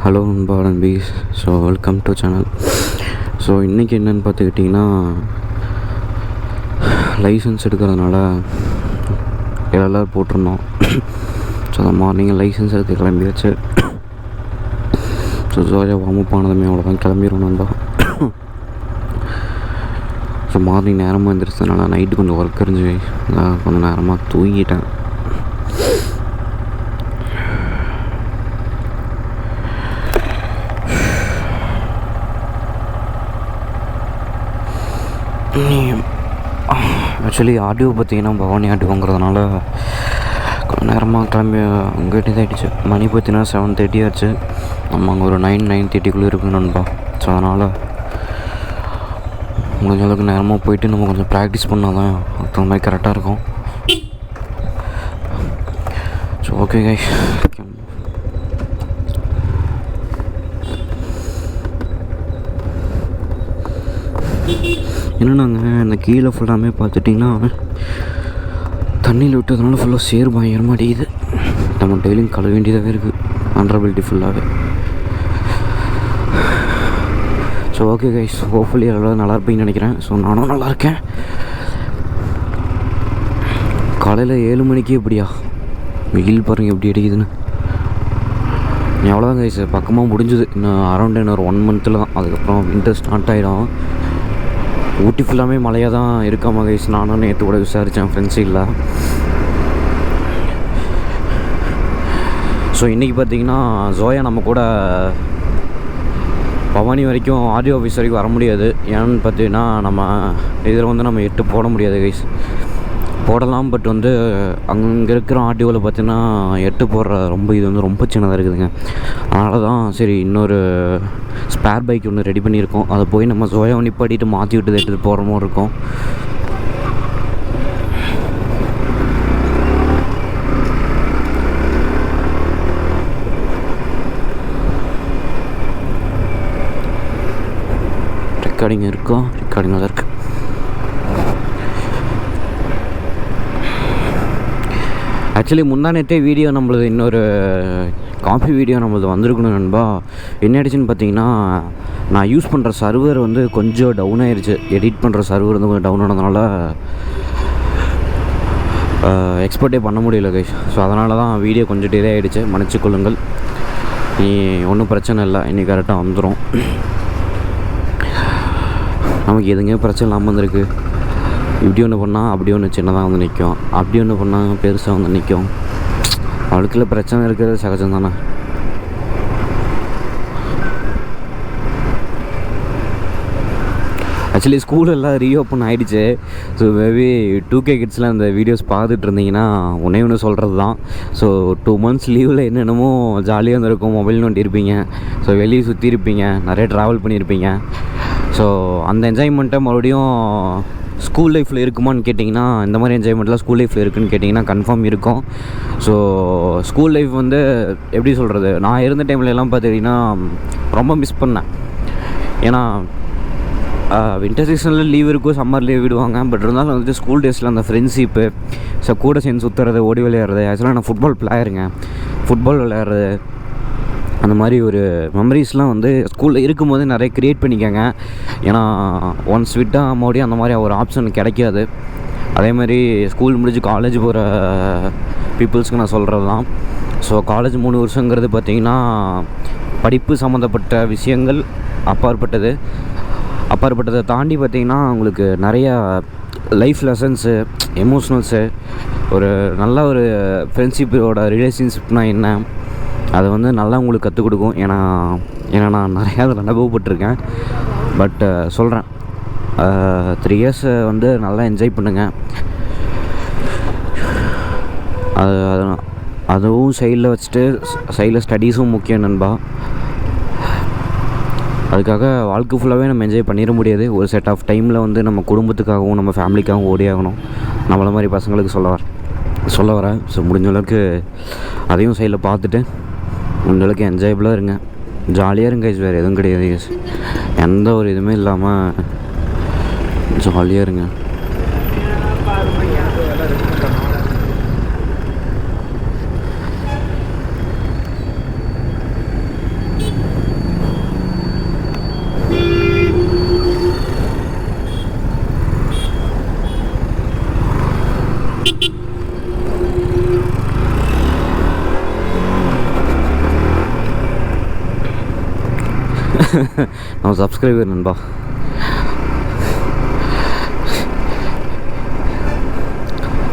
Hello நண்பா நண்பீஸ். So welcome to channel. So இன்றைக்கி என்னென்னு பார்த்துக்கிட்டிங்கன்னா, லைசன்ஸ் எடுக்கிறதுனால எல்லாம் போட்டிருந்தோம். ஸோ அந்த மார்னிங் லைசன்ஸ் எடுத்து கிளம்பியாச்சு. ஸோ ஜோயா வார்ம் அப் ஆனதுமே அவ்வளோதான் கிளம்பிடுவோம் நண்பா. ஸோ மார்னிங் நேரமாக எழுந்திரிச்சதுனால நைட்டு கொஞ்சம் ஒர்க் இருந்துச்சு, கொஞ்சம் நேரமாக தூங்கிட்டேன். ஆக்சுவலி ஆடியோ பார்த்திங்கன்னா பவானி ஆடியோங்கிறதுனால கொஞ்சம் நேரமாக கிளம்பி அங்கே ஆகிடுச்சு. மணி பார்த்திங்கன்னா 7:30 ஆச்சு. நம்ம அங்கே ஒரு 9:30 இருக்குன்னு நண்பா. ஸோ அதனால் முடிஞ்ச அளவுக்கு நேரமாக போயிட்டு நம்ம கொஞ்சம் ப்ராக்டிஸ் பண்ணால் தான் அது மாதிரி கரெக்டாக இருக்கும். ஸோ ஓகே கைஸ், என்னன்னாங்க இந்த கீழே ஃபுல்லாமே பார்த்துட்டிங்கன்னா தண்ணியில் விட்டதுனால ஃபுல்லாக சேர் பயங்கரமாக அடிக்குது. நம்ம டெய்லியும் கழுவ வேண்டியதாகவே இருக்குது, அண்டரபிலிட்டி ஃபுல்லாகவே. ஸோ ஓகே கைஸ், ஹோப்ஃபுல்லி எல்லோரும் நல்லா இருப்பீங்கன்னு நினைக்கிறேன். ஸோ நானும் நல்லா இருக்கேன். காலையில் 7 மணிக்கு எப்படியா வெயில் பாருங்கள் எப்படி அடிக்குதுன்னு. எவ்வளோதான் கைஸ், பக்கமாக முடிஞ்சுது. இன்னும் அரௌண்ட் இன்னொரு 1 மந்த்தில் தான், அதுக்கப்புறம் வின்டர் ஸ்டார்ட் ஆகிடும். ஊட்டி ஃபுல்லாமே மழையாக தான் இருக்காம கைஸ். நானும் நேற்று கூட விசாரித்தேன் ஃப்ரெண்ட்ஸ் இல்லை. ஸோ இன்றைக்கி பார்த்திங்கன்னா ஜோயா நம்ம கூட பவானி வரைக்கும் ஆடியோ ஆஃபீஸ் வரைக்கும் வர முடியாது. ஏன்னு பார்த்தீங்கன்னா நம்ம இதில் வந்து நம்ம 8 போட முடியாது கைஸ். போடலாம், பட் வந்து அங்கே இருக்கிற ஆடியோவில் பார்த்தீங்கன்னா 8 போடுற இது வந்து ரொம்ப சின்னதாக இருக்குதுங்க. அதனால தான் சரி இன்னொரு ஸ்பேர் பைக் ஒன்று ரெடி பண்ணியிருக்கோம். அதை போய் நம்ம ஜோயா நிப்பாட்டிட்டு மாற்றி விட்டு எடுத்துகிட்டு போகிற மாதிரி இருக்கும். ரெக்கார்டிங் இருக்கும், ரெக்கார்டிங் தான் இருக்குது. ஆக்சுவலி முந்தானேற்றே வீடியோ நம்மளது இன்னொரு காஃபி வீடியோ நம்மளது வந்திருக்கணும் நண்பா. என்ன ஆயிடுச்சுன்னு பார்த்தீங்கன்னா, நான் யூஸ் பண்ணுற சர்வர் வந்து கொஞ்சம் டவுன் ஆயிடுச்சு. எடிட் பண்ணுற சர்வர் வந்து கொஞ்சம் டவுன் ஆனதுனால எக்ஸ்போர்ட்டே பண்ண முடியல கைஸ். ஸோ அதனால தான் வீடியோ கொஞ்சம் டிலே ஆகிடுச்சு, மன்னிச்சுக்கொள்ளுங்கள். நீ ஒன்றும் பிரச்சனை இல்லை, இன்றைக்கி கரெக்டாக வந்துடும். நமக்கு எதுங்க பிரச்சனை இல்லாமல் வந்திருக்கு. இப்படி ஒன்று பண்ணால் அப்படி ஒன்று சின்னதாக வந்து நிற்கும், அப்படி ஒன்று பண்ணால் பெருசாக வந்து நிற்கும். அவளுக்குள்ள பிரச்சனை இருக்கிறது சகஜம் தானே. ஆக்சுவலி ஸ்கூல் எல்லாம் ரீஓப்பன் ஆகிடுச்சு. ஸோ மேபி 2K கிட்ஸ்லாம் அந்த வீடியோஸ் பார்த்துட்டு இருந்தீங்கன்னா ஒன்று சொல்கிறது தான். ஸோ 2 months லீவில் என்னென்னமோ ஜாலியாக இருந்திருக்கும். மொபைல் நோண்டி இருப்பீங்க, ஸோ வெளியே சுற்றி இருப்பீங்க, நிறைய ட்ராவல் பண்ணியிருப்பீங்க. ஸோ அந்த என்ஜாய்மெண்ட்டை மறுபடியும் ஸ்கூல் லைஃப்பில் இருக்குமான்னு கேட்டிங்கன்னா, இந்த மாதிரி என்ஜாய்மெண்ட்லாம் ஸ்கூல் லைஃப்பில் இருக்குதுன்னு கேட்டிங்கன்னா கன்ஃபார்ம் இருக்கும். ஸோ ஸ்கூல் லைஃப் வந்து எப்படி சொல்கிறது, நான் இருந்த டைம்லலாம் பார்த்துக்கிட்டிங்கன்னா ரொம்ப மிஸ் பண்ணேன். ஏன்னா வின்டர் சீசனில் லீவ் இருக்கும், சம்மர் லீவ் விடுவாங்க. பட் இருந்தாலும் வந்துட்டு ஸ்கூல் டேஸில் அந்த ஃப்ரெண்ட்ஷிப்பு, ஸோ கூட சேர்ந்து சுற்றுறது, ஓடி விளையாடுறது. ஆக்சுவலாக நான் ஃபுட்பால் பிளேயருங்க. ஃபுட்பால் விளையாடுறது அந்த மாதிரி ஒரு மெமரிஸ்லாம் வந்து ஸ்கூலில் இருக்கும்போது நிறைய க்ரியேட் பண்ணிக்கோங்க. ஏன்னா ஒன்ஸ் விட்டால் மறுபடியும் அந்த மாதிரி ஒரு ஆப்ஷன் கிடைக்காது. அதே மாதிரி ஸ்கூல் முடிஞ்சு காலேஜ் போகிற பீப்புள்ஸ்க்கு நான் சொல்கிறது தான். ஸோ காலேஜ் 3 வருஷங்கிறது பார்த்திங்கன்னா படிப்பு சம்மந்தப்பட்ட விஷயங்கள் அப்பாற்பட்டதை தாண்டி பார்த்திங்கன்னா உங்களுக்கு நிறையா லைஃப் லெசன்ஸு, எமோஷ்னல்ஸு, ஒரு நல்ல ஒரு ஃப்ரெண்ட்ஷிப்போட ரிலேஷன்ஷிப்னால் என்ன, அதை வந்து நல்லா உங்களுக்கு கற்றுக் கொடுக்கும். ஏன்னா நான் நிறையா அதில் அனுபவப்பட்டிருக்கேன். பட் சொல்கிறேன், 3 years வந்து நல்லா என்ஜாய் பண்ணுங்கள். அதுவும் சைடில் வச்சுட்டு சைடில் ஸ்டடீஸும் முக்கியம் நண்பா. அதுக்காக வாழ்க்கை ஃபுல்லாகவே நம்ம என்ஜாய் பண்ணிட முடியாது. ஒரு செட் ஆஃப் டைமில் வந்து நம்ம குடும்பத்துக்காகவும் நம்ம ஃபேமிலிக்காகவும் ஓடி ஆகணும். நம்மள மாதிரி பசங்களுக்கு சொல்ல வரேன். ஸோ முடிஞ்ச அளவுக்கு அதையும் சைடில் பார்த்துட்டு முடிஞ்ச அளவுக்கு என்ஜாயபுளாக இருங்க, ஜாலியாக இருங்க கைஸ். வேறு எதுவும் கிடையாது கைஸ், எந்த ஒரு இதுவுமே இல்லாமல் ஜாலியாக இருங்க. நம்ம சப்ஸ்கிரைபர் நண்பா.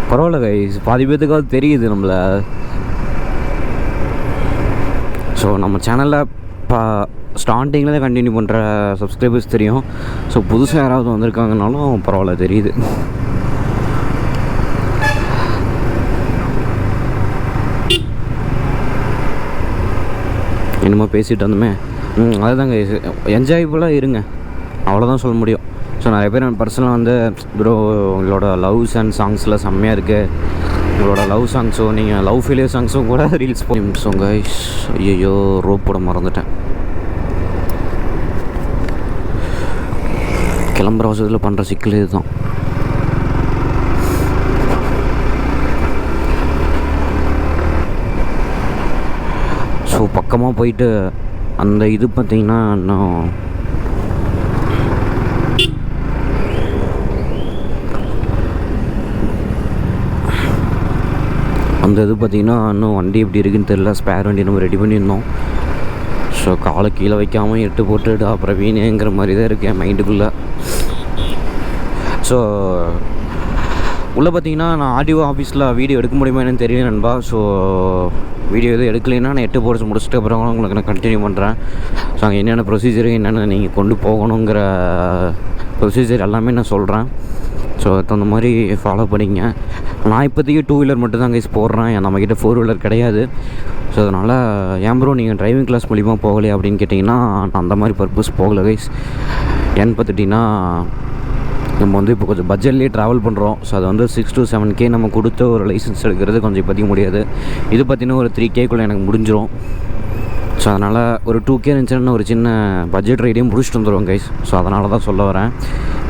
பரவாயில்ல கைஸ், பாதி பேத்துக்காவது தெரியுது நம்மளை. ஸோ நம்ம சேனலில் ஸ்டார்டிங்கில் தான் கண்டினியூ பண்ணுற சப்ஸ்கிரைபர்ஸ் தெரியும். ஸோ புதுசாக யாராவது வந்திருக்காங்கனாலும் பரவாயில்ல, தெரியுது. என்னமோ பேசிகிட்டு வந்தோமே. அதுதாங்க, என்ஜாயபுளாக இருங்க, அவ்வளோதான் சொல்ல முடியும். ஸோ நிறைய பேர் என் பர்சனலாக வந்து ப்ரோ உங்களோட லவ்ஸ் அண்ட் சாங்ஸ்லாம் செம்மையாக இருக்குது, உங்களோட லவ் சாங்ஸும் நீங்கள் லவ் ஃபெயிலியர் சாங்ஸும் கூட ரீல்ஸ் போங்க. ஐயோ ரோப் போட மறந்துட்டேன். கிளம்புற அவசரத்தில் பண்ணுற சிக்கல் இதுதான். ஸோ பக்கமாக போயிட்டு அந்த இது பார்த்திங்கன்னா இன்னும் அந்த இது பார்த்திங்கன்னா இன்னும் வண்டி எப்படி இருக்குன்னு தெரில. ஸ்பேர் வண்டி நம்ம ரெடி பண்ணியிருந்தோம். ஸோ காலை கீழே வைக்காமல் எட்டு போட்டுட்டு அப்புறம் வீணேங்கிற மாதிரி தான் இருக்கேன் மைண்டுக்குள்ளே. ஸோ உள்ளே பார்த்தீங்கன்னா நான் ஆடியோ ஆஃபீஸில் வீடியோ எடுக்க முடியுமா என்னன்னு தெரியல நண்பா. ஸோ வீடியோ எதுவும் எடுக்கலைன்னா நான் 8 போர்ட்ஸ் முடிச்சுட்டு அப்புறம் உங்களுக்கு நான் கண்டினியூ பண்ணுறேன். ஸோ அங்கே என்னென்ன ப்ரொசீஜர் என்னென்ன நீங்கள் கொண்டு போகணுங்கிற ப்ரொசீஜர் எல்லாமே நான் சொல்கிறேன். ஸோ அந்த மாதிரி ஃபாலோ பண்ணிங்க. நான் இப்போதைக்கு 2 வீலர் மட்டும் தான் கைஸ் போடுறேன், நம்மக்கிட்ட 4 வீலர் கிடையாது. ஸோ அதனால் ஏன் ப்ரோ நீங்கள் டிரைவிங் கிளாஸ் மூலிமா போகலையே அப்படின்னு கேட்டிங்கன்னா, நான் அந்த மாதிரி பர்பஸ் போகலை கைஸ். ஏன்னு பார்த்துட்டிங்கன்னா நம்ம வந்து இப்போ கொஞ்சம் பட்ஜெட்லேயே ட்ராவல் பண்ணுறோம். ஸோ அது வந்து 6 to 7K நம்ம கொடுத்து ஒரு லைசன்ஸ் எடுக்கிறது கொஞ்சம் இப்போதைக்கு முடியாது. இது பார்த்திங்கன்னா ஒரு 3Kக்குள்ளே எனக்கு முடிஞ்சிடும். ஸோ அதனால் ஒரு 2K இருந்துச்சுன்னா ஒரு சின்ன பட்ஜெட் ரைடையும் முடிச்சுட்டு வந்துடுவோம் கைஸ். ஸோ அதனால தான் சொல்ல வரேன்,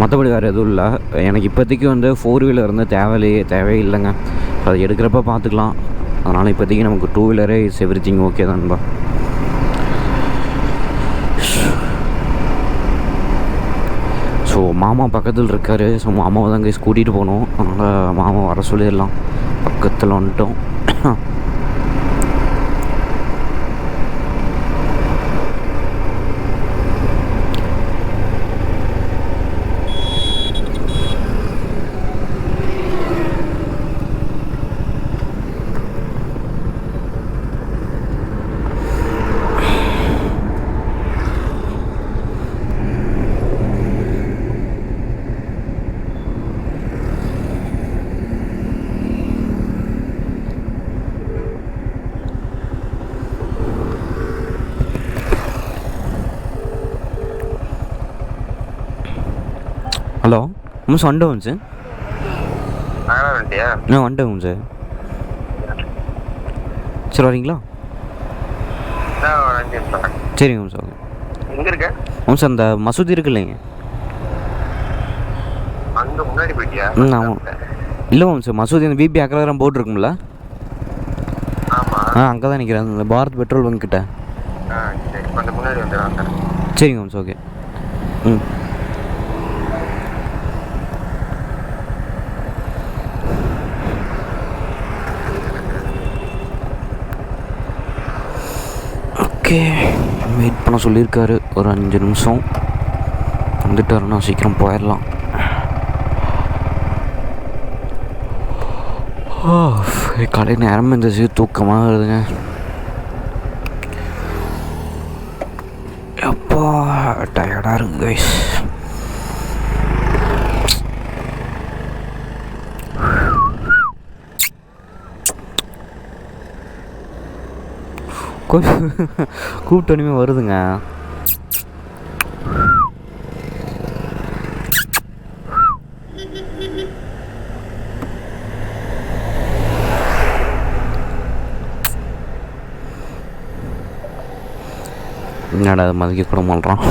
மற்றபடி வேறு எதுவும் இல்லை. எனக்கு இப்போதைக்கு வந்து 4 வீலர் வந்து தேவையே இல்லைங்க. அது எடுக்கிறப்ப பார்த்துக்கலாம். அதனால் இப்போதைக்கு நமக்கு 2 வீலரே இஸ் எவ்ரிதிங் ஓகே தான்பா. ஸோ மாமா பக்கத்தில் இருக்கார். ஸோ மாமாவை தான் கைஸ் கூட்டிகிட்டு போகணும். அதனால் மாமா வர சொல்லிடலாம். பக்கத்தில் வந்துட்டோம். ஹலோ மிஸ், வந்துட்டோம் சார். வந்துட்டோங்க சார். சரி வரீங்களா? சரிங்க சார். எங்க இருக்க? சார் அந்த மசூதி இருக்கு இல்லைங்க, அங்க முன்னாடி போயிட்டியா? ஆமாம். இல்லை சார், மசூதி அந்த பிபி அக்கராரம் போர்டு இருக்கும்ல, அங்கே தான் நிற்கிறேன், அந்த பாரத் பெட்ரோல் பங்க் கிட்ட. சரி, கொஞ்சம் முன்னாடி வந்துடுறாங்க. சரிங்க சார், ஓகே. ஓகே, வெயிட் பண்ண சொல்லியிருக்காரு ஒரு 5 நிமிஷம். வந்துட்டாருன்னா சீக்கிரம் போயிடலாம். காலையில் நேரமாக இருந்துச்சு, தூக்கமாக வருதுங்க. எப்பா டயர்டாக இருக்குங்க கைஸ். கூப்பிட்டோன்னே வருதுங்க. என்னடா அது மதிக்க கூட மாட்டான்.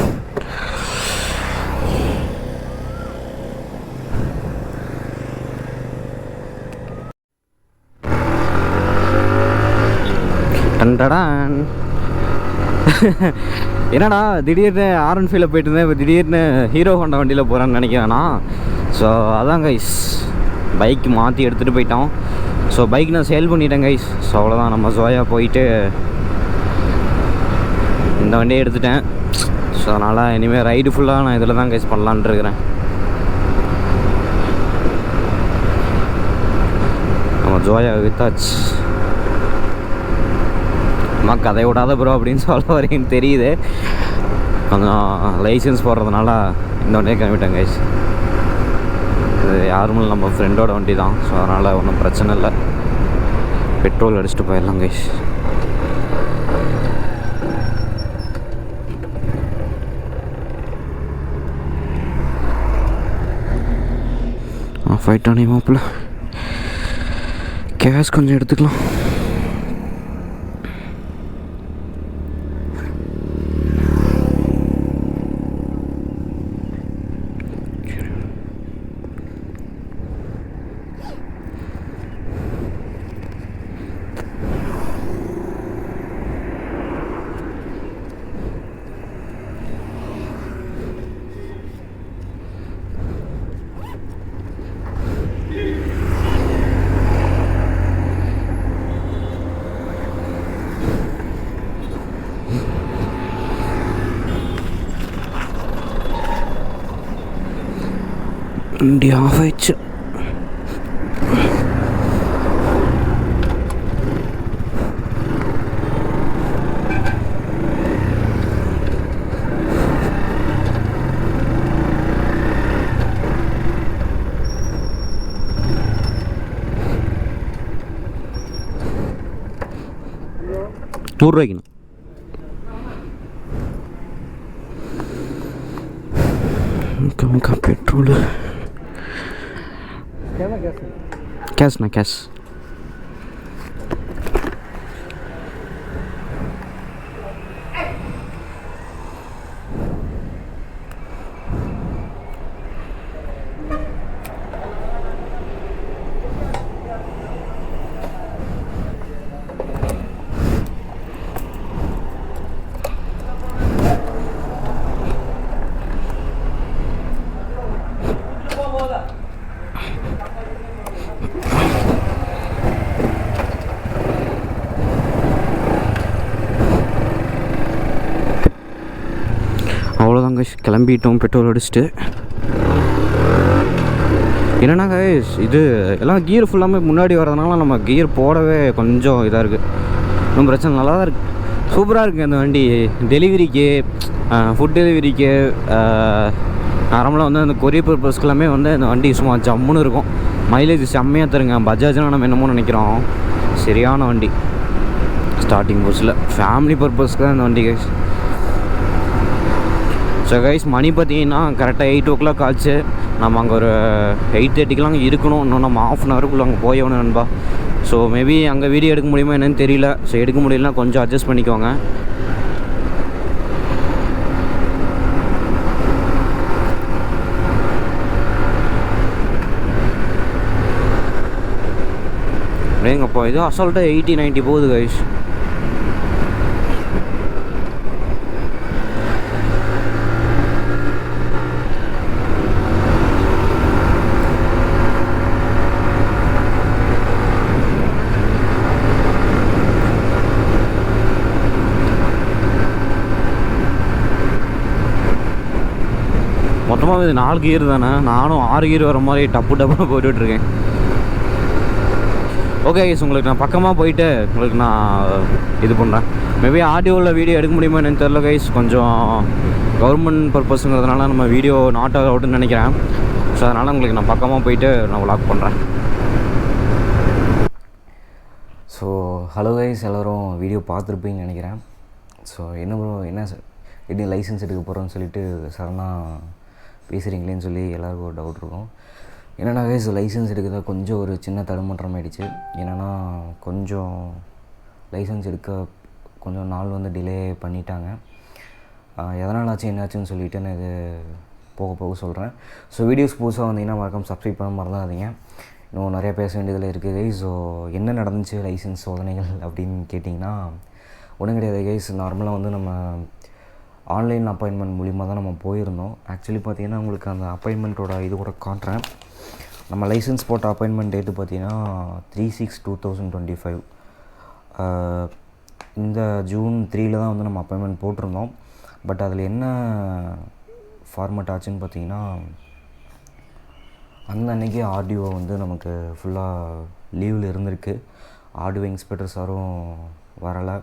என்னடா திடீர்னு R15 போயிட்டு இருந்தேன், இப்போ திடீர்னு ஹீரோ ஹோண்டா வண்டியில் போகிறான்னு நினைக்கிறேன்னா. ஸோ அதான் கைஸ், பைக் மாற்றி எடுத்துகிட்டு போயிட்டோம். ஸோ பைக் நான் சேல் பண்ணிட்டேன் கைஸ். ஸோ அவ்வளோதான், நம்ம ஜோயா போயிட்டு இந்த வண்டியை எடுத்துட்டேன். ஸோ அதனால் இனிமேல் ரைடு ஃபுல்லாக நான் இதில் தான் கைஸ் பண்ணலான்ட்டு இருக்கிறேன். நம்ம ஜோயா வித்தாச்சு. அம்மா கதை விடாத ப்ரோ அப்படின்னு சொல்ல வரேன்னு தெரியுது. கொஞ்சம் லைசன்ஸ் போடுறதுனால இந்த வண்டியை கிளம்பிட்டேன் கைஸ். இது யாரும் நம்ம ஃப்ரெண்டோட வண்டி தான். ஸோ அதனால் ஒன்றும் பிரச்சனை இல்லை. பெட்ரோல் அடிச்சுட்டு போயிடலாம் கைஸ். ஃபைட் ஆனே மாப்பிள்ள, கேஷ் கொஞ்சம் எடுத்துக்கலாம். வண்டி ஆஃப் ஆயிடுச்சு. ₹100 பெட்ரோல். கேஷ்ண்ணா கேஷ். அவ்வளோதான் கைஸ், கிளம்பிட்டோம் பெட்ரோல் அடிச்சுட்டு. என்னென்னா கைஸ், இது எல்லாம் கியர் ஃபுல்லாமே முன்னாடி வரதுனால நம்ம கியர் போடவே கொஞ்சம் இதாக இருக்குது. ஒன்றும் பிரச்சனை, நல்லா தான் இருக்குது, சூப்பராக இருக்குது அந்த வண்டி. டெலிவரிக்கு, ஃபுட் டெலிவரிக்கு, நார்மலாக வந்து அந்த கொரியர் பர்பஸ்க்கு எல்லாமே வந்து அந்த வண்டி சும்மா ஜம்முன்னு இருக்கும். மைலேஜ் செம்மையாக தருங்க. பஜாஜ்னால் நம்ம என்னமோ நினைக்கிறோம், சரியான வண்டி. ஸ்டார்டிங் புதுசில் ஃபேமிலி பர்பஸ்க்கு தான் அந்த வண்டி கைஸ். ஸோ கைஸ், மணி பார்த்தீங்கன்னா கரெக்டாக 8 o'clock ஆச்சு. நம்ம அங்கே ஒரு 8:30க்கெலாம் அங்கே இருக்கணும். இன்னும் நம்ம ½ an hourக்குள்ளே அங்கே போயணும் நண்பா. ஸோ மேபி அங்கே வீடியோ எடுக்க முடியுமா என்னன்னு தெரியல. ஸோ எடுக்க முடியலன்னா கொஞ்சம் அட்ஜஸ்ட் பண்ணிக்கோங்க. அப்படியேங்கப்பா, இது அசால்ட்டாக 80-90 போகுது கைஸ். மொத்தமாக இது 4 கியர் தானே, நானும் 6 கியர் வர மாதிரி டப்பு போட்டுட்ருக்கேன். ஓகே கைஸ், உங்களுக்கு நான் பக்கமாக போயிட்டு உங்களுக்கு நான் இது பண்ணுறேன். மேபி ஆடியோவில் வீடியோ எடுக்க முடியுமா என்னன்னு தெரில கைஸ். கொஞ்சம் கவர்மெண்ட் பர்பஸுங்கிறதுனால நம்ம வீடியோ நாட் அவுட்னு நினைக்கிறேன். ஸோ அதனால் உங்களுக்கு நான் பக்கமாக போயிட்டு நான் vlog பண்ணுறேன். ஸோ ஹலோ கைஸ், எல்லோரும் வீடியோ பார்த்துருப்பீங்கன்னு நினைக்கிறேன். ஸோ என்ன ப்ரோ, என்ன எப்படி லைசன்ஸ் எடுக்க போகிறோன்னு சொல்லிட்டு சடனாக பேசுகிறீங்களேன்னு சொல்லி எல்லாருக்கும் ஒரு டவுட் இருக்கும். என்னென்னா கைஸ், லைசன்ஸ் எடுக்கிறதா கொஞ்சம் ஒரு சின்ன தடுமாற்றம் ஆகிடுச்சு. என்னென்னா கொஞ்சம் லைசன்ஸ் எடுக்க கொஞ்சம் நாள் வந்து டிலே பண்ணிட்டாங்க. எதனால் ஆச்சு என்னாச்சுன்னு சொல்லிவிட்டு நான் இது போக சொல்கிறேன். ஸோ வீடியோஸ் புதுசாக வந்தீங்கன்னா மறக்காம சப்ஸ்கிரைப் பண்ண மறந்துடாதீங்க. இன்னும் நிறையா பேச வேண்டியதில் இருக்குது கைஸ். ஸோ என்ன நடந்துச்சு லைசன்ஸ் சோதனைகள் அப்படின்னு கேட்டிங்கன்னா ஒன்றும் கிடையாது கைஸ். நார்மலாக வந்து நம்ம ஆன்லைன் அப்பாயின்மெண்ட் மூலிமா தான் நம்ம போயிருந்தோம். ஆக்சுவலி பார்த்திங்கன்னா உங்களுக்கு அந்த அப்பாயின்மெண்ட்டோட இது கூட காட்டுறேன். நம்ம லைசன்ஸ் போட்ட அப்பாயின்மெண்ட் டேட்டு பார்த்தீங்கன்னா 3/6/2025. இந்த ஜூன் 3 தான் வந்து நம்ம அப்பாயின்மெண்ட் போட்டிருந்தோம். பட் அதில் என்ன ஃபார்மேட் ஆச்சுன்னு பார்த்தீங்கன்னா, அந்த அன்றைக்கி ஆர்டிஓ வந்து நமக்கு ஃபுல்லாக லீவில் இருந்திருக்கு. ஆர்டிஓ இன்ஸ்பெக்டர் சாரும் வரலை,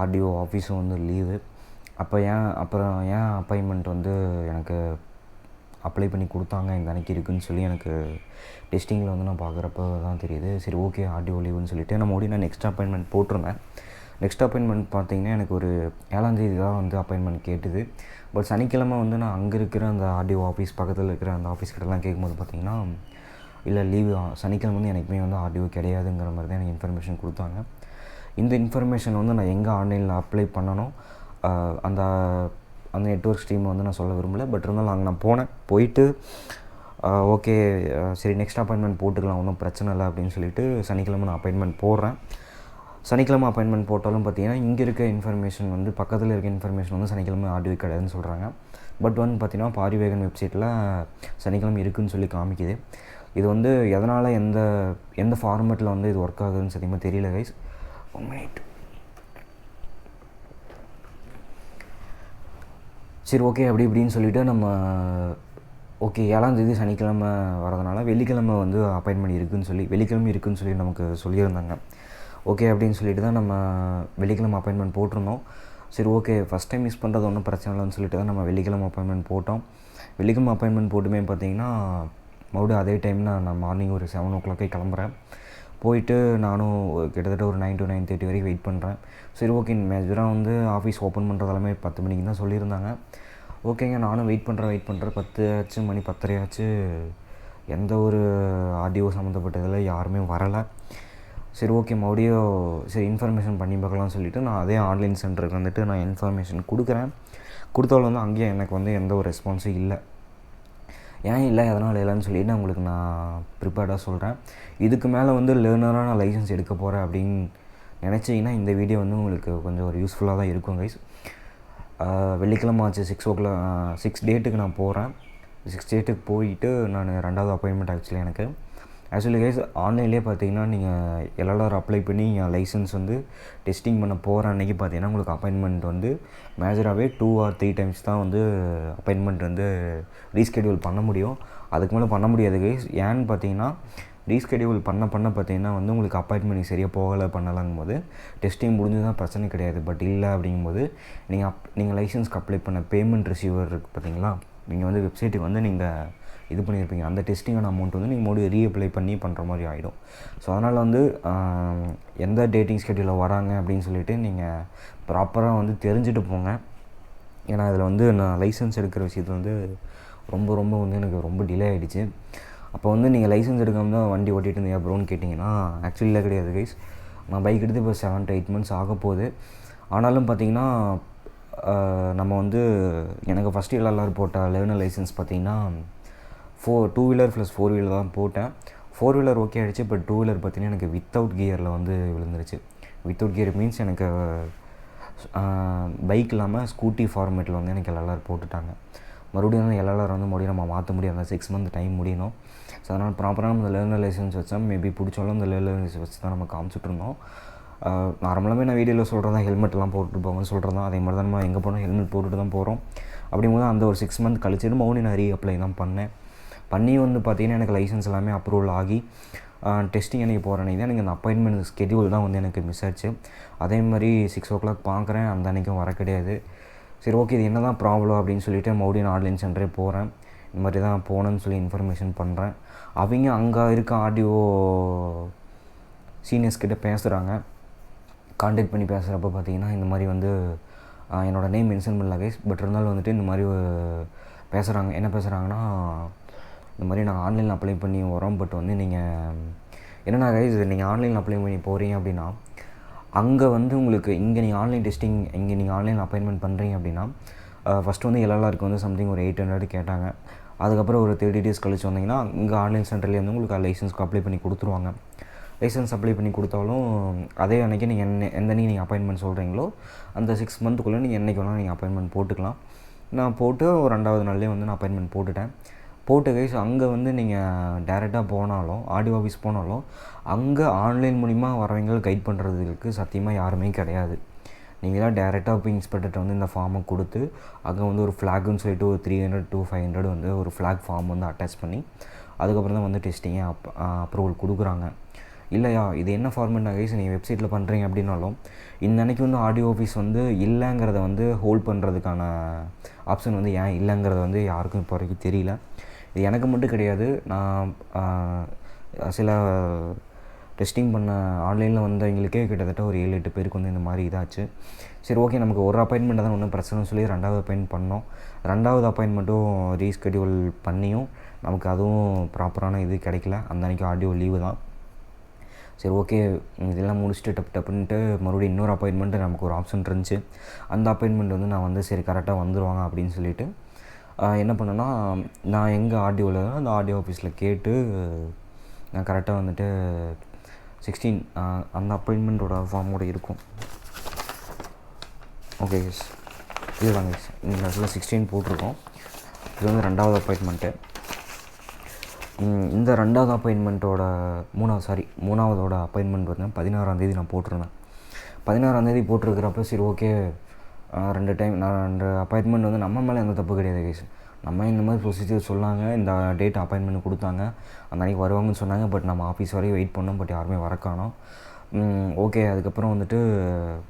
ஆர்டிஓ ஆஃபீஸும் வந்து லீவு. அப்புறம் ஏன் அப்பாயின்மெண்ட் வந்து எனக்கு அப்ளை பண்ணி கொடுத்தாங்க இந்த அன்றைக்கி இருக்குதுன்னு சொல்லி எனக்கு டெஸ்டிங்கில் வந்து நான் பார்க்குறப்ப தான் தெரியுது. சரி ஓகே ஆர்டிஓ லீவுன்னு சொல்லிவிட்டு நான் நெக்ஸ்ட் அப்பாயின்மெண்ட் போட்டிருந்தேன். நெக்ஸ்ட் அப்பாயின்மெண்ட் பார்த்திங்கன்னா எனக்கு ஒரு 7ஆம் தேதி தான் வந்து அப்பாயின்மெண்ட் கேட்டுது. பட் சனிக்கிழமை வந்து நான் அங்கே இருக்கிற அந்த ஆர்டிஓ ஆஃபீஸ் பக்கத்தில் இருக்கிற அந்த ஆஃபீஸ் கிட்டலாம் கேட்கும்போது பார்த்திங்கன்னா, இல்லை லீவு சனிக்கிழமை வந்து எனக்குமே வந்து ஆர்டிஓ கிடையாதுங்கிற மாதிரி தான் எனக்கு இன்ஃபர்மேஷன் கொடுத்தாங்க. இந்த இன்ஃபர்மேஷன் வந்து நான் எங்கே ஆன்லைனில் அப்ளை பண்ணணும், அந்த அந்த நெட்வொர்க் ஸ்ட்ரீமை வந்து நான் சொல்ல விரும்பலை. பட் இருந்தாலும் அங்கே நான் போயிட்டு ஓகே சரி நெக்ஸ்ட் அப்பாயின்மெண்ட் போட்டுக்கலாம், ஒன்றும் பிரச்சனை இல்லை அப்படின்னு சொல்லிட்டு சனிக்கிழமை நான் அப்பாயின்மெண்ட் போடுறேன். சனிக்கிழமை அப்பாயின்மெண்ட் போட்டாலும் பார்த்தீங்கன்னா, இங்கே இருக்க இன்ஃபர்மேஷன் வந்து பக்கத்தில் இருக்க இன்ஃபர்மேஷன் வந்து சனிக்கிழமை ஆர்டிஓ கிடையாதுன்னு சொல்கிறாங்க. பட் வந்து பார்த்திங்கன்னா பாரிவேகன் வெப்சைட்டில் சனிக்கிழமை இருக்குதுன்னு சொல்லி காமிக்குது. இது வந்து எதனால் எந்த ஃபார்மேட்டில் வந்து இது ஒர்க் ஆகுதுன்னு சத்தியமாக தெரியல கைஸ். 1 minute. சரி ஓகே அப்படி இப்படின்னு சொல்லிவிட்டு நம்ம ஓகே 7ஆம் தேதி சனிக்கிழமை வரதுனால வெள்ளிக்கிழமை வந்து அப்பாயின்மெண்ட் இருக்குதுன்னு சொல்லி நமக்கு சொல்லியிருந்தாங்க. ஓகே அப்படின்னு சொல்லிட்டு தான் நம்ம வெள்ளிக்கிழமை அப்பாயின்மெண்ட் போட்டிருந்தோம். சரி ஓகே ஃபஸ்ட் டைம் மிஸ் பண்ணுறது ஒன்றும் பிரச்சனை இல்லைன்னு சொல்லிட்டு தான் நம்ம வெள்ளிக்கிழமை அப்பாயின்மெண்ட் போட்டோம். வெள்ளிக்கிழமை அப்பாயின்மெண்ட் போட்டுமே பார்த்திங்கன்னா மறுபடியும் அதே டைம் நான் மார்னிங் ஒரு 7 o'clock கிளம்புறேன். போயிட்டு நானும் கிட்டத்தட்ட ஒரு 9 to 9:30 வரைக்கும் வெயிட் பண்ணுறேன். சரி ஓகே மேஜராக வந்து ஆஃபீஸ் ஓப்பன் பண்ணுறதெல்லாமே 10 மணிக்கு தான் சொல்லியிருந்தாங்க. ஓகேங்க நானும் வெயிட் பண்ணுறேன் 10 ஆச்சு, மணி 10:30 ஆச்சு. எந்த ஒரு ஆர்டிஓ சம்மந்தப்பட்டதில் யாருமே வரலை. சரி ஓகே மறுபடியும் சரி இன்ஃபர்மேஷன் பண்ணி பார்க்கலாம்னு சொல்லிவிட்டு நான் அதே ஆன்லைன் சென்டருக்கு வந்துட்டு நான் இன்ஃபர்மேஷன் கொடுத்தாலும் வந்து அங்கேயும் எனக்கு வந்து எந்த ஒரு ரெஸ்பான்ஸும் இல்லை. ஏன் இல்லை எதனால் இல்லைன்னு சொல்லிட்டு உங்களுக்கு நான் ப்ரிப்பேர்டாக சொல்கிறேன். இதுக்கு மேலே வந்து லேர்னராக நான் லைசன்ஸ் எடுக்க போகிறேன் அப்படின்னு நினச்சிங்கன்னா இந்த வீடியோ வந்து உங்களுக்கு கொஞ்சம் ஒரு யூஸ்ஃபுல்லாக தான் இருக்கும் கைஸ். வெள்ளிக்கிழமை ஆச்சு 6 டேட்டுக்கு நான் போகிறேன். 6 டேட்டுக்கு போயிட்டு நான் 2வது அப்பாயின்மெண்ட் ஆக்சுவலி கைஸ் ஆன்லைன்லேயே பார்த்தீங்கன்னா நீங்கள் எல்எல்ஆர் அப்ளை பண்ணி என் லைசன்ஸ் வந்து டெஸ்டிங் பண்ண போகிற அன்றைக்கி பார்த்தீங்கன்னா உங்களுக்கு அப்பாயின்மெண்ட் வந்து மேஜராகவே 2 or 3 times தான் வந்து அப்பாயின்மெண்ட் வந்து ரீஸ்கெடியூல் பண்ண முடியும். அதுக்கு மேலே பண்ண முடியாது கைஸ். ஏன்னு பார்த்தீங்கன்னா ரீஸ்கெடியூல் பண்ண பார்த்தீங்கன்னா வந்து உங்களுக்கு அப்பாயின்மெண்ட் சரியாக பண்ணலாங்கும் போது டெஸ்டிங் முடிஞ்சு தான் பிரச்சனை கிடையாது. பட் இல்லை அப்படிங்கும்போது நீங்கள் லைசன்ஸ்க்கு அப்ளை பண்ண பேமெண்ட் ரிசீவர் இருக்குது பார்த்தீங்களா, நீங்கள் வந்து வெப்சைட்டுக்கு வந்து நீங்கள் இது பண்ணியிருப்பீங்க, அந்த டெஸ்டிங்கான அமௌண்ட் வந்து நீங்கள் மறுபடியும் ரீஅப்ளை பண்ணி பண்ணுற மாதிரி ஆகிடும். ஸோ அதனால் வந்து எந்த டேட்டிங் ஸ்கெடியூலில் வராங்க அப்படின்னு சொல்லிவிட்டு நீங்கள் ப்ராப்பராக வந்து தெரிஞ்சுட்டு போங்க. ஏன்னா இதில் வந்து நான் லைசன்ஸ் எடுக்கிற விஷயத்தில் வந்து ரொம்ப வந்து எனக்கு ரொம்ப டிலே ஆகிடுச்சு. அப்போ வந்து நீங்கள் லைசன்ஸ் எடுக்காமல் தான் வண்டி ஓட்டிகிட்டு இருந்தீங்க ப்ரோன்னு கேட்டிங்கன்னா ஆக்சுவலியில் கிடையாது கைஸ். நான் பைக் எடுத்து இப்போ 7 to 8 months ஆக போகுது. ஆனாலும் பார்த்திங்கன்னா நம்ம வந்து எனக்கு ஃபஸ்ட்டு எல்எல்ஆர் போட்ட லேர்னர் லைசன்ஸ் பார்த்திங்கன்னா 2-wheeler + 4-wheeler தான் போட்டேன். 4-wheeler ஓகே ஆகிடுச்சு. பட் 2-wheeler பார்த்திங்கன்னா எனக்கு வித்தவுட் கியரில் வந்து விழுந்துருச்சு. வித்தவுட் கியர் மீன்ஸ் எனக்கு பைக் இல்லாமல் ஸ்கூட்டி ஃபார்மேட்டில் வந்து எனக்கு எல்எல்ஆர் போட்டுட்டாங்க. மறுபடியும் வந்து எல்எல்ஆர் வந்து மறுபடியும் நம்ம மாற்ற முடியாது, அந்த 6 month டைம் முடியணும். ஸோ அதனால் ப்ராப்பராக நம்ம லேர்னர் லைசன்ஸ் வச்சா மேபி பிடிச்சாலும் அந்த லேர்னர் லைசன்ஸ் வச்சு தான் நம்ம காமிச்சிட்ருந்தோம். நார்மலாகவே நான் வீடியோவில் சொல்கிறது தான் ஹெல்மெட்லாம் போட்டுட்டு போங்கன்னு சொல்கிறது தான். அதே மாதிரி தான் நம்ம எங்கே போனால் ஹெல்மெட் போட்டுட்டு தான் போகிறோம். அப்படிங்கும்போது அந்த ஒரு 6 month கழிச்சிட்டு மறுபடியும் நான் ரீஅப்ளை தான் பண்ணி வந்து பார்த்திங்கன்னா எனக்கு லைசன்ஸ் எல்லாமே அப்ரூவல் ஆகி டெஸ்டிங் அன்றைக்கி போகிற அன்றைக்கி தான் எனக்கு அந்த அப்பாயின்மெண்ட் ஸ்கெடியூல் தான் வந்து எனக்கு மிஸ் ஆச்சு. அதே மாதிரி 6 o'clock பார்க்குறேன், அந்த அன்றைக்கும் வர கிடையாது. சரி ஓகே இது என்ன தான் ப்ராப்ளம் அப்படின்னு சொல்லிவிட்டு மறுபடியும் நான் ஆன்லைன் சென்டரே போகிறேன். இந்த மாதிரி தான் போனேன்னு சொல்லி இன்ஃபர்மேஷன் பண்ணுறேன். அவங்க அங்கே இருக்க ஆர்டிஓ சீனியர்ஸ் கிட்டே பேசுகிறாங்க. கான்டாக்ட் பண்ணி பேசுகிறப்ப பார்த்திங்கன்னா இந்த மாதிரி வந்து என்னோடய நேம் மென்ஷன் பண்ணல கைஸ். பட் இருந்தாலும் வந்துட்டு இந்த மாதிரி பேசுகிறாங்க. என்ன பேசுகிறாங்கன்னா, இந்த மாதிரி நாங்கள் ஆன்லைனில் அப்ளை பண்ணி வரோம். பட் வந்து நீங்கள் என்னென்னா கைஸ் நீங்கள் ஆன்லைனில் அப்ளை பண்ணி போகிறீங்க அப்படின்னா அங்கே வந்து உங்களுக்கு இங்கே நீங்கள் ஆன்லைன் டெஸ்டிங் இங்கே நீங்கள் ஆன்லைனில் அப்பாயின்மெண்ட் பண்ணுறீங்க அப்படின்னா ஃபஸ்ட்டு வந்து எல்எல்ஆருக்கு வந்து சம்திங் ஒரு 800 கேட்டாங்க. அதுக்கப்புறம் ஒரு 30 days கழிச்சு வந்தீங்கன்னா இங்கே ஆன்லைன் சென்டர்லேயே வந்து உங்களுக்கு லைசன்ஸ்க்கு அப்ளை பண்ணி கொடுத்துருவாங்க. லைசன்ஸ் அப்ளை பண்ணி கொடுத்தாலும் அதே அன்றைக்கி நீங்கள் எந்த அன்றைக்கி நீங்கள் அப்பாயின்மெண்ட் சொல்கிறீங்களோ அந்த 6 monthக்குள்ளே நீங்கள் என்றைக்கு வேணால் நீங்கள் அப்பாயின்மெண்ட் போட்டுக்கலாம். நான் போட்டு ஒரு 2வது நாள்லேயே வந்து நான் அப்பாயின்மெண்ட் போட்டு கைஸ் அங்கே வந்து நீங்கள் டேரெக்டாக போனாலும் ஆர்டிஓ ஆஃபீஸ் போனாலும் அங்கே ஆன்லைன் மூலிமா வரவங்களை கைட் பண்ணுறதுக்கு சத்தியமாக யாருமே கிடையாது. நீங்கள் தான் டேரெக்டாக போய் இன்ஸ்பெக்டர்கிட்ட வந்து இந்த ஃபார்மை கொடுத்து அங்கே வந்து ஒரு ஃப்ளாகுன்னு சொல்லிட்டு ஒரு 300 to 500 வந்து ஒரு ஃப்ளாக் ஃபார்ம் வந்து அட்டாச் பண்ணி அதுக்கப்புறம் தான் வந்து டெஸ்டிங்கே அப்ரூவல் கொடுக்குறாங்க. இல்லையா இது என்ன ஃபார்மெட்னா கைஸ் நீங்கள் வெப்சைட்டில் பண்ணுறீங்க அப்படின்னாலும் இந்த அன்றைக்கி வந்து ஆர்டிஓ ஆஃபீஸ் வந்து இல்லைங்கிறத வந்து ஹோல்ட் பண்ணுறதுக்கான ஆப்ஷன் வந்து ஏன் இல்லைங்கிறத வந்து யாருக்கும் இப்போ வரைக்கும் தெரியல. இது எனக்கு மட்டும் கிடையாது. நான் சில டெஸ்டிங் பண்ண ஆன்லைனில் வந்தவங்களுக்கே கிட்டத்தட்ட ஒரு 7-8 பேருக்கு வந்து இந்த மாதிரி இதாச்சு. சரி ஓகே நமக்கு ஒரு அப்பாயின்மெண்ட் தான் ஒன்றும் பிரச்சனைன்னு சொல்லி 2வது அப்பாயின்ட் பண்ணோம். 2வது அப்பாயின்மெண்ட்டும் ரீஸ்கெடியூல் பண்ணியும் நமக்கு அதுவும் ப்ராப்பரான இது கிடைக்கல. அந்த அன்றைக்கி ஆர்டிஓ லீவு தான். சரி ஓகே இதெல்லாம் முடிச்சுட்டு டப்புன்ட்டு மறுபடியும் இன்னொரு அப்பாயின்மெண்ட்டு நமக்கு ஒரு ஆப்ஷன் இருந்துச்சு. அந்த அப்பாயின்மெண்ட் வந்து நான் வந்து சரி கரெக்டாக வந்துடுவாங்க அப்படின்னு சொல்லிவிட்டு என்ன பண்ணேன்னா நான் எங்கே ஆர்டிஓவில் அந்த ஆர்டிஓ ஆஃபீஸில் கேட்டு நான் கரெக்டாக வந்துட்டு 16 அந்த அப்பாயின்மெண்ட்டோட ஃபார்மோடு இருக்கும். ஓகே எஸ் இதுதாங்க எஸ் இந்த இடத்துல 16 போட்டிருக்கோம். இது வந்து 2வது அப்பாயின்மெண்ட்டு. இந்த 2வது அப்பாயின்மெண்ட்டோட 3வதோட அப்பாயின்மெண்ட் வந்து 16ஆம் தேதி நான் போட்டிருந்தேன். 16ஆம் தேதி போட்டிருக்கிறப்ப சரி ஓகே 2 டைம் நான் 2 அப்பாயின்மெண்ட் வந்து நம்ம மேலே எந்த தப்பு கிடையாது கேஸ். நம்ம இந்த மாதிரி ப்ரொசீஜர் சொன்னாங்க, இந்த டேட் அப்பாயின்மெண்ட் கொடுத்தாங்க, அந்த அன்றைக்கி வருவாங்கன்னு சொன்னாங்க. பட் நம்ம ஆஃபீஸ் வரையும் வெயிட் பண்ணோம், பட் யாருமே வரக்கானோம். ஓகே அதுக்கப்புறம் வந்துட்டு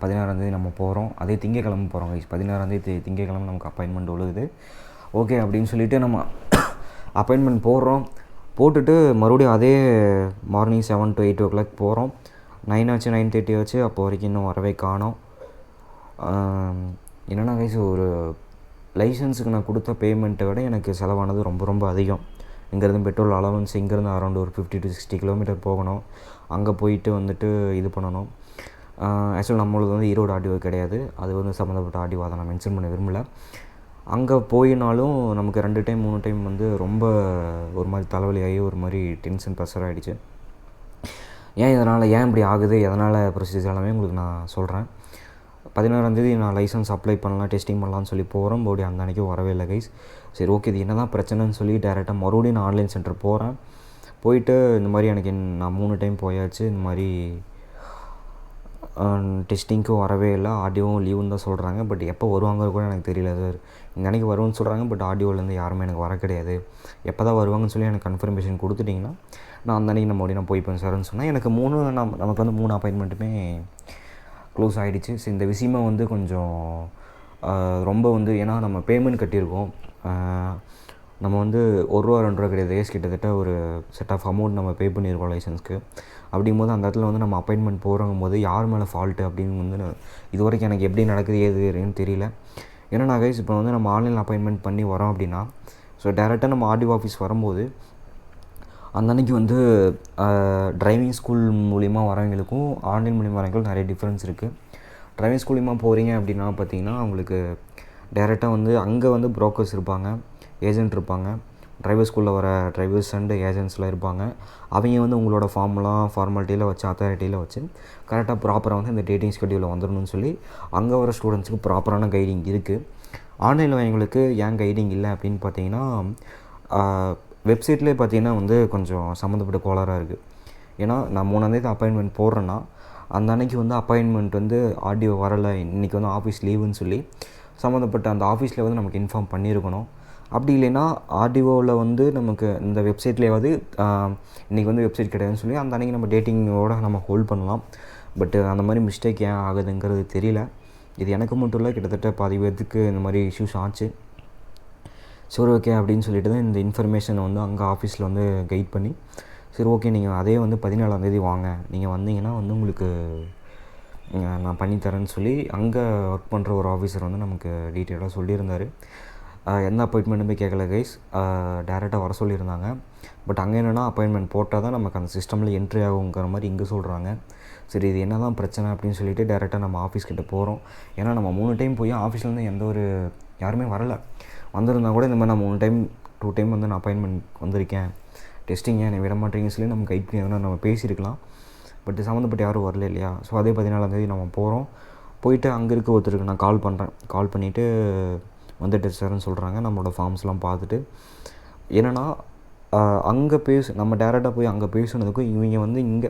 16ஆம் தேதி நம்ம போகிறோம். அதே திங்கக்கிழமை போகிறோம் கைஸ். 16ஆம் தேதி திங்கக்கிழமை நமக்கு அப்பாயின்மெண்ட் விழுகுது. ஓகே அப்படின்னு சொல்லிவிட்டு நம்ம அப்பாயின்மெண்ட் போட்டுட்டு மறுபடியும் அதே மார்னிங் 7 to 8 o'clock போகிறோம். 9 ஆச்சு 9:30 ஆச்சு. அப்போ வரைக்கும் இன்னும் வரவே காணோம். என்னென்னா கைஸ் ஒரு லைசன்ஸுக்கு நான் கொடுத்த பேமெண்ட்டை விட எனக்கு செலவானது ரொம்ப ரொம்ப அதிகம். இங்கேருந்து பெட்ரோல் அலவன்ஸ் இங்கேருந்து அரௌண்ட் ஒரு 50 to 60 கிலோமீட்டர் போகணும். அங்கே போயிட்டு வந்துட்டு இது பண்ணணும். ஆக்சுவலி நம்மளது வந்து ஈரோடு ஆர்டிஓ கிடையாது, அது வந்து சம்மந்தப்பட்ட ஆர்டிஓ, அதை நான் மென்ஷன் பண்ண விரும்பலை. அங்கே போயினாலும் நமக்கு 2 டைம் 3 டைம் வந்து ரொம்ப ஒரு மாதிரி தலைவலியாகி ஒரு மாதிரி டென்ஷன் ப்ரெஷர் ஆகிடுச்சு. ஏன் இப்படி ஆகுது, எதனால் ப்ரொசீஜர் எல்லாமே உங்களுக்கு நான் சொல்கிறேன். 16ஆம் தேதி நான் லைசன்ஸ் அப்ளை பண்ணலாம், டெஸ்டிங் பண்ணலான்னு சொல்லி போகிறேன். மறுபடியும் அந்த அன்றைக்கி வரவே இல்லை கைஸ். சரி ஓகே இது என்ன தான் பிரச்சனைன்னு சொல்லி டேரெக்டாக மறுபடியும் நான் ஆன்லைன் சென்டர் போகிறேன். போயிட்டு இந்த மாதிரி எனக்கு நான் 3 டைம் போயாச்சு. இந்த மாதிரி டெஸ்டிங்க்கும் வரவே இல்லை, ஆர்டிஓவும் லீவுன்னு தான் சொல்கிறாங்க. பட் எப்போ வருவாங்க கூட எனக்கு தெரியல சார். இந்த அன்றைக்கி வருவோன்னு சொல்கிறாங்க, பட் ஆர்டிஓலேருந்து யாருமே எனக்கு வர கிடையாது. எப்போ தான் வருவாங்கன்னு சொல்லி எனக்கு கன்ஃபர்மேஷன் கொடுத்துட்டிங்கன்னா நான் அந்த அன்றைக்கி நான் போய்ப்பேன் சார்ன்னு சொன்னேன். எனக்கு நமக்கு வந்து 3 அப்பாயின்மெண்ட்டுமே க்ளோஸ் ஆகிடுச்சு. ஸோ இந்த விஷயமா வந்து கொஞ்சம் ரொம்ப வந்து ஏன்னா நம்ம பேமெண்ட் கட்டியிருக்கோம். நம்ம வந்து ₹1 ₹2 கிடையாது, கிட்டத்தட்ட ஒரு செட் ஆஃப் அமௌண்ட் நம்ம பே பண்ணியிருக்கோம் லைசன்ஸ்க்கு. அப்படிங்கும்போது அந்த இடத்துல வந்து நம்ம அப்பாயின்மெண்ட் போது யார் மேலே ஃபால்ட்டு அப்படின்னு வந்து இது வரைக்கும் எனக்கு எப்படி நடக்குது ஏதுன்னு தெரியல. ஏன்னா நான் கைஸ் இப்போ வந்து நம்ம ஆன்லைனில் அப்பாயின்மெண்ட் பண்ணி வரோம் அப்படின்னா ஸோ டேரெக்டாக நம்ம ஆர்டிஓ ஆஃபீஸ் வரும்போது அந்த அன்றைக்கி வந்து டிரைவிங் ஸ்கூல் மூலிமா வரவங்களுக்கும் ஆன்லைன் மூலிமா வரவங்களுக்கும் நிறைய டிஃப்ரென்ஸ் இருக்குது. டிரைவிங் ஸ்கூல் மூலிமா போகிறீங்க அப்படின்னா பார்த்தீங்கன்னா அவங்களுக்கு டேரெக்டாக வந்து அங்கே வந்து ப்ரோக்கர்ஸ் இருப்பாங்க, ஏஜென்ட் இருப்பாங்க. டிரைவர் ஸ்கூலில் வர டிரைவர்ஸ் அண்டு ஏஜென்ட்ஸ்லாம் இருப்பாங்க. அவங்க வந்து உங்களோட ஃபார்மாலிட்டியில் வச்சு அத்தாரிட்டியில் வச்சு கரெக்டாக ப்ராப்பராக வந்து இந்த டேட்டிங் ஸ்கெடியூலில் வந்துடணும்னு சொல்லி அங்கே வர ஸ்டூடெண்ட்ஸுக்கு ப்ராப்பரான கைடிங் இருக்குது. ஆன்லைனில் அவங்களுக்கு ஏன் கைடிங் இல்லை அப்படின்னு பார்த்தீங்கன்னா வெப்சைட்லேயே பார்த்தீங்கன்னா வந்து கொஞ்சம் சம்மந்தப்பட்ட கோளாறாக இருக்குது. ஏன்னா நான் 3ஆம் தேதி அப்பாயின்மெண்ட் போடுறேன்னா அந்த அன்றைக்கி வந்து அப்பாயின்மெண்ட் வந்து ஆர்டிஓ வரலை, இன்றைக்கி வந்து ஆஃபீஸ் லீவுன்னு சொல்லி சம்மந்தப்பட்ட அந்த ஆஃபீஸில் வந்து நமக்கு இன்ஃபார்ம் பண்ணியிருக்கணும். அப்படி இல்லைன்னா ஆர்டிஓவில் வந்து நமக்கு இந்த வெப்சைட்லேயாவது இன்றைக்கி வந்து வெப்சைட் கிடையாதுன்னு சொல்லி அந்த அன்றைக்கி நம்ம டேட்டிங்கோடு நம்ம ஹோல்ட் பண்ணலாம். பட் அந்த மாதிரி மிஸ்டேக் ஏன் ஆகுதுங்கிறது தெரியல. இது எனக்கு மட்டும் இல்லை, கிட்டத்தட்ட பாதி பேருக்கு இந்த மாதிரி இஷ்யூஸ் ஆச்சு. சரி ஓகே அப்படின்னு சொல்லிட்டு தான் இந்த இன்ஃபர்மேஷனை வந்து அங்கே ஆஃபீஸில் வந்து கைட் பண்ணி சரி ஓகே நீங்கள் அதே வந்து 17ஆம் தேதி வாங்க, நீங்கள் வந்தீங்கன்னா வந்து உங்களுக்கு நான் பண்ணித்தரேன்னு சொல்லி அங்கே ஒர்க் பண்ணுற ஒரு ஆஃபீஸர் வந்து நமக்கு டீட்டெயிலாக சொல்லியிருந்தார். எந்த அப்பாயின்மெண்ட்டுமே கேட்கல கைஸ், டேரெக்டாக வர சொல்லியிருந்தாங்க. பட் அங்கே என்னென்னா அப்பாயின்மெண்ட் போட்டால் தான் நமக்கு அந்த சிஸ்டமில் என்ட்ரி ஆகுங்கிற மாதிரி இங்கே சொல்கிறாங்க. சரி இது என்ன தான் பிரச்சனை அப்படின்னு சொல்லிவிட்டு டேரெக்டாக நம்ம ஆஃபீஸ்கிட்ட போகிறோம். ஏன்னா நம்ம 3 டைம் போய் ஆஃபீஸ்லேருந்து எந்த ஒரு யாருமே வரலை. வந்திருந்தால் கூட இந்த மாதிரி நான் 3 டைம் 2 டைம் வந்து நான் அப்பாயின்மெண்ட் வந்திருக்கேன், டெஸ்டிங்க என்னை விட மாட்டேங்கன்னு சொல்லி நம்ம கைட் பண்ணி எதனா நம்ம பேசியிருக்கலாம். பட் சம்மந்தப்பட்ட யாரும் வரல இல்லையா. ஸோ அதே 14ஆம் தேதி நம்ம போகிறோம். போயிட்டு அங்கே இருக்க ஒருத்தருக்கு நான் கால் பண்ணிவிட்டு வந்துட்டு சார்னு சொல்கிறாங்க. நம்மளோட ஃபார்ம்ஸ்லாம் பார்த்துட்டு என்னென்னா அங்கே நம்ம டேரெக்டாக போய் அங்கே பேசுனதுக்கும் இவங்க வந்து இங்கே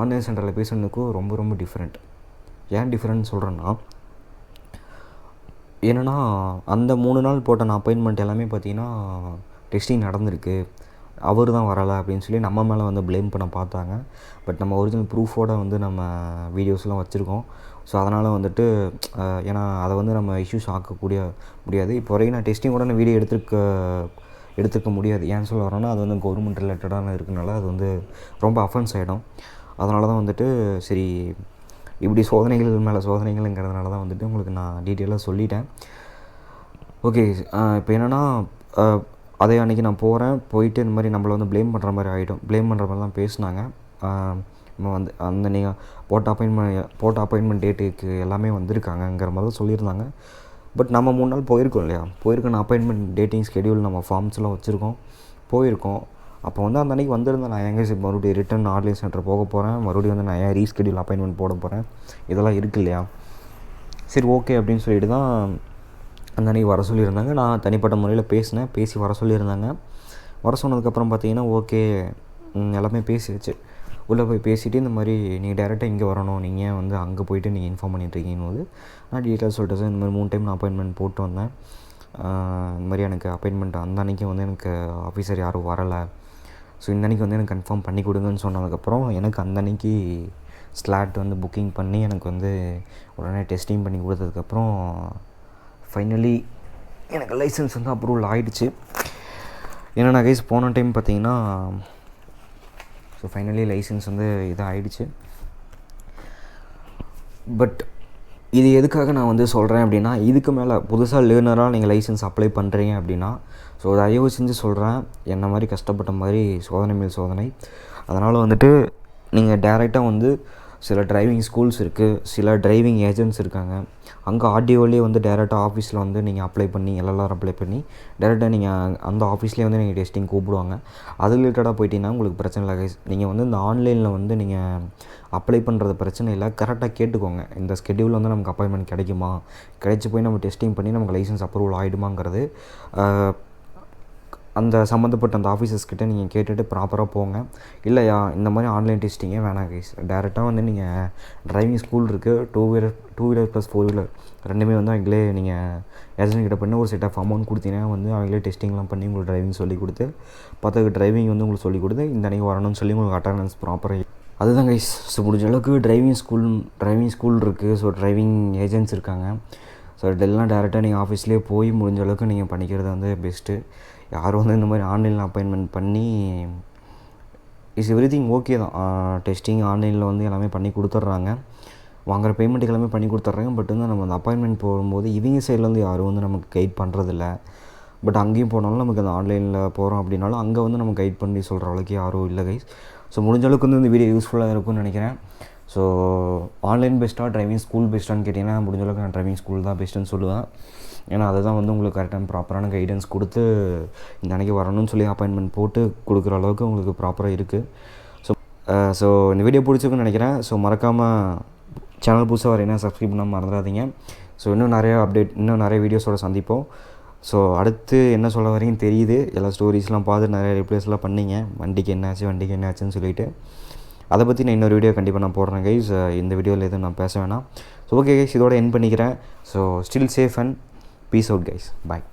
ஆன்லைன் சென்டரில் பேசுனதுக்கும் ரொம்ப ரொம்ப டிஃப்ரெண்ட். ஏன் டிஃப்ரெண்ட் சொல்கிறேன்னா, என்னென்னா அந்த 3 நாள் போட்ட நான் அப்பாயின்மெண்ட் எல்லாமே பார்த்திங்கன்னா டெஸ்டிங் நடந்திருக்கு, அவர் தான் வரலை அப்படின்னு சொல்லி நம்ம மேலே வந்து ப்ளேம் பண்ண பார்த்தாங்க. பட் நம்ம ஒரிஜினல் ப்ரூஃபோடு வந்து நம்ம வீடியோஸ்லாம் வச்சுருக்கோம். ஸோ அதனால் வந்துட்டு ஏன்னா அதை வந்து நம்ம இஷ்யூஸ் ஆக்கக்கூடிய முடியாது. இப்போ வரைக்கும் நான் டெஸ்டிங் கூட நான் வீடியோ எடுத்துக்க முடியாது. ஏன்னு சொல்ல வரேன்னா, அது வந்து கவர்மெண்ட் ரிலேட்டடான இருக்கனால அது வந்து ரொம்ப அஃபென்ஸ் ஆகிடும். அதனால தான் வந்துட்டு சரி இப்படி சோதனைகள் மேலே சோதனைகள்ங்கிறதுனால தான் வந்துட்டு உங்களுக்கு நான் டீட்டெயிலாக சொல்லிட்டேன். ஓகே, இப்போ என்னென்னா அதே அன்றைக்கி நான் போயிட்டு இந்த மாதிரி நம்மளை வந்து ப்ளேம் பண்ணுற மாதிரி ஆகிடும். ப்ளேம் பண்ணுற மாதிரி தான் பேசினாங்க. நம்ம வந்து அந்த நீங்கள் போட்ட அப்பாயின்மெண்ட் டேட்டுக்கு எல்லாமே வந்திருக்காங்கங்கிற மாதிரி தான் சொல்லியிருந்தாங்க. பட் நம்ம 3 நாள் போயிருக்கோம் இல்லையா, போயிருக்கோம் அப்பாயின்மெண்ட் டேட்டிங் ஸ்கெடியூல் நம்ம ஃபார்ம்ஸ்லாம் வச்சுருக்கோம், போயிருக்கோம். அப்போ வந்து அந்த அன்றைக்கி வந்திருந்தேன். நான் எங்கே மறுபடியும் ரிட்டன் ஆன்லைன் சென்டர் போக போகிறேன், மறுபடியும் வந்து நான் ஏன் ரீஸ்கெடியூல் அப்பாயின்மெண்ட் போட போகிறேன், இதெல்லாம் இருக்குது இல்லையா. சரி ஓகே அப்படின்னு சொல்லிட்டு தான் அந்த அன்றைக்கி வர சொல்லியிருந்தாங்க. நான் தனிப்பட்ட முறையில் பேசி வர சொல்லியிருந்தாங்க. வர சொன்னதுக்கப்புறம் பார்த்தீங்கன்னா ஓகே எல்லாமே பேசிடுச்சு. உள்ளே போய் பேசிவிட்டு இந்த மாதிரி நீங்கள் டேரெக்டாக இங்கே வரணும், நீங்கள் வந்து அங்கே போய்ட்டு நீங்கள் இன்ஃபார்ம் பண்ணிட்டுருக்கீங்கன்னு போது நான் டீட்டெயில்ஸ் சொல்லிட்டேன் சார். இந்த மாதிரி 3 டைம் நான் அப்பாயின்மெண்ட் போட்டு வந்தேன். இந்த மாதிரி எனக்கு அப்பாயின்மெண்ட் அந்த அன்றைக்கி வந்து எனக்கு ஆஃபீஸர் யாரும் வரலை, ஸோ இந்த அன்றைக்கி வந்து எனக்கு கன்ஃபார்ம் பண்ணி கொடுங்கன்னு சொன்னதுக்கப்புறம் எனக்கு அந்த அன்றைக்கி ஸ்லாட் வந்து புக்கிங் பண்ணி எனக்கு வந்து உடனே டெஸ்டிங் பண்ணி கொடுத்ததுக்கப்புறம் ஃபைனலி எனக்கு லைசன்ஸ் வந்து அப்ரூவல் ஆகிடுச்சு. என்னென்ன கைஸ் போன டைம் பார்த்தீங்கன்னா ஸோ ஃபைனலி லைசன்ஸ் வந்து இதாக ஆகிடுச்சு. பட் இது எதுக்காக நான் வந்து சொல்கிறேன் அப்படின்னா, இதுக்கு மேலே புதுசாக லேர்னராக நீங்கள் லைசன்ஸ் அப்ளை பண்ணுறீங்க அப்படின்னா, ஸோ தயவு செஞ்சு சொல்கிறேன், என்ன மாதிரி கஷ்டப்பட்ட மாதிரி சோதனை மேல் சோதனை. அதனால் வந்துட்டு நீங்கள் டேரெக்டாக வந்து சில டிரைவிங் ஸ்கூல்ஸ் இருக்குது, சில டிரைவிங் ஏஜென்ட்ஸ் இருக்காங்க, அங்கே ஆர்டிஓலேயே வந்து டேரெக்டாக ஆஃபீஸில் வந்து நீங்கள் அப்ளை பண்ணி எல்எல்ஆர் அப்ளை பண்ணி டேரெக்டாக நீங்கள் அந்த ஆஃபீஸ்லேயே வந்து நீங்கள் டெஸ்டிங் கூப்பிடுவாங்க. அது ரிலேட்டடாக போயிட்டீங்கன்னா உங்களுக்கு பிரச்சனை இல்லை கைஸ். நீங்கள் வந்து இந்த ஆன்லைனில் வந்து நீங்கள் அப்ளை பண்ணுறது பிரச்சனை இல்லை, கரெக்டாக கேட்டுக்கோங்க. இந்த ஸ்கெடியூலில் வந்து நமக்கு அப்பாயின்மெண்ட் கிடைக்குமா, கிடைச்சி போய் நம்ம டெஸ்டிங் பண்ணி நமக்கு லைசன்ஸ் அப்ரூவல் ஆகிடுமாங்கிறது அந்த சம்மந்தப்பட்ட அந்த ஆஃபீஸர்ஸ்கிட்ட நீங்கள் கேட்டுட்டு ப்ராப்பராக போங்க. இல்லையா இந்த மாதிரி ஆன்லைன் டெஸ்டிங்கே வேணாம் கைஸ், டேரெக்டாக வந்து நீங்கள் டிரைவிங் ஸ்கூல் இருக்குது, 2 வீலர் ப்ளஸ் 4 வீலர் ரெண்டுமே வந்து அவங்களே நீங்கள் ஏஜென்ட் கிட்ட பண்ணி ஒரு செட் ஆஃப் அமௌண்ட் கொடுத்தீங்கன்னா வந்து அவங்களே டெஸ்டிங்லாம் பண்ணி உங்களுக்கு டிரைவிங் சொல்லி கொடுத்து பத்துக்கு டிரைவிங் வந்து உங்களுக்கு சொல்லி கொடுத்து இந்த அன்றைக்கி வரணும்னு சொல்லி உங்களுக்கு அட்டண்டன்ஸ் ப்ராப்பராக. அதுதான் கைஸ். ஸோ முடிஞ்ச அளவுக்கு டிரைவிங் ஸ்கூல் இருக்குது, ஸோ டிரைவிங் ஏஜென்ட்ஸ் இருக்காங்க. ஸோ இதெல்லாம் டேரெக்டாக நீங்கள் ஆஃபீஸ்லேயே போய் முடிஞ்ச அளவுக்கு நீங்கள் பண்ணிக்கிறது வந்து பெஸ்ட்டு. யாரும் வந்து இந்த மாதிரி ஆன்லைனில் அப்பாயின்மெண்ட் பண்ணி இஸ் எவ்ரிதிங் ஓகே தான், டெஸ்டிங் ஆன்லைனில் வந்து எல்லாமே பண்ணி கொடுத்துட்றாங்க, வாங்குகிற பேமெண்ட்டுக்கு எல்லாமே பண்ணி கொடுத்துட்றாங்க. பட் வந்து நம்ம அந்த அப்பாயின்மெண்ட் போகும்போது இவங்க சைட்லேருந்து யாரும் வந்து நமக்கு கைட் பண்ணுறதில்ல. பட் அங்கேயும் போனாலும் நமக்கு அந்த ஆன்லைனில் போகிறோம் அப்படின்னாலும் அங்கே வந்து நம்ம கைட் பண்ணி சொல்கிற அளவுக்கு யாரும் இல்லை கைஸ். ஸோ முடிஞ்ச அளவுக்கு வந்து இந்த வீடியோ யூஸ்ஃபுல்லாக இருக்கும்னு நினைக்கிறேன். ஸோ ஆன்லைன் பெஸ்ட்டாக டிரைவிங் ஸ்கூல் பெஸ்ட்டான்னு கேட்டிங்கன்னா முடிஞ்ச அளவுக்கு நான் டிரைவிங் ஸ்கூல் தான் பெஸ்ட்டுன்னு சொல்லுவேன். ஏன்னா அதுதான் வந்து உங்களுக்கு கரெக்டான ப்ராப்பரான கைடன்ஸ் கொடுத்து இந்த அன்றைக்கி வரணும்னு சொல்லி அப்பாயின்மெண்ட் போட்டு கொடுக்குற அளவுக்கு உங்களுக்கு ப்ராப்பராக இருக்குது. ஸோ இந்த வீடியோ பிடிச்சிருக்குன்னு நினைக்கிறேன். ஸோ மறக்காமல் சேனல் புதுசாக வரீங்கன்னா சப்ஸ்கிரைப் பண்ணாமல் மறந்துடாதீங்க. ஸோ இன்னும் நிறைய வீடியோஸோட சந்திப்போம். ஸோ அடுத்து என்ன சொல்ல வரீங்கன்னு தெரியுது, எல்லா ஸ்டோரிஸ்லாம் பார்த்து நிறைய ரிப்ளேஸ்லாம் பண்ணிங்க, வண்டிக்கு என்னாச்சுன்னு சொல்லிவிட்டு. அதை பற்றி நான் இன்னொரு வீடியோ கண்டிப்பாக நான் போடுறேன் கைஸ். இந்த வீடியோவில் எதுவும் நான் பேச வேணாம். ஸோ ஓகே கைஸ், இதோட எண்ட் பண்ணிக்கிறேன். So still safe and peace out guys, bye.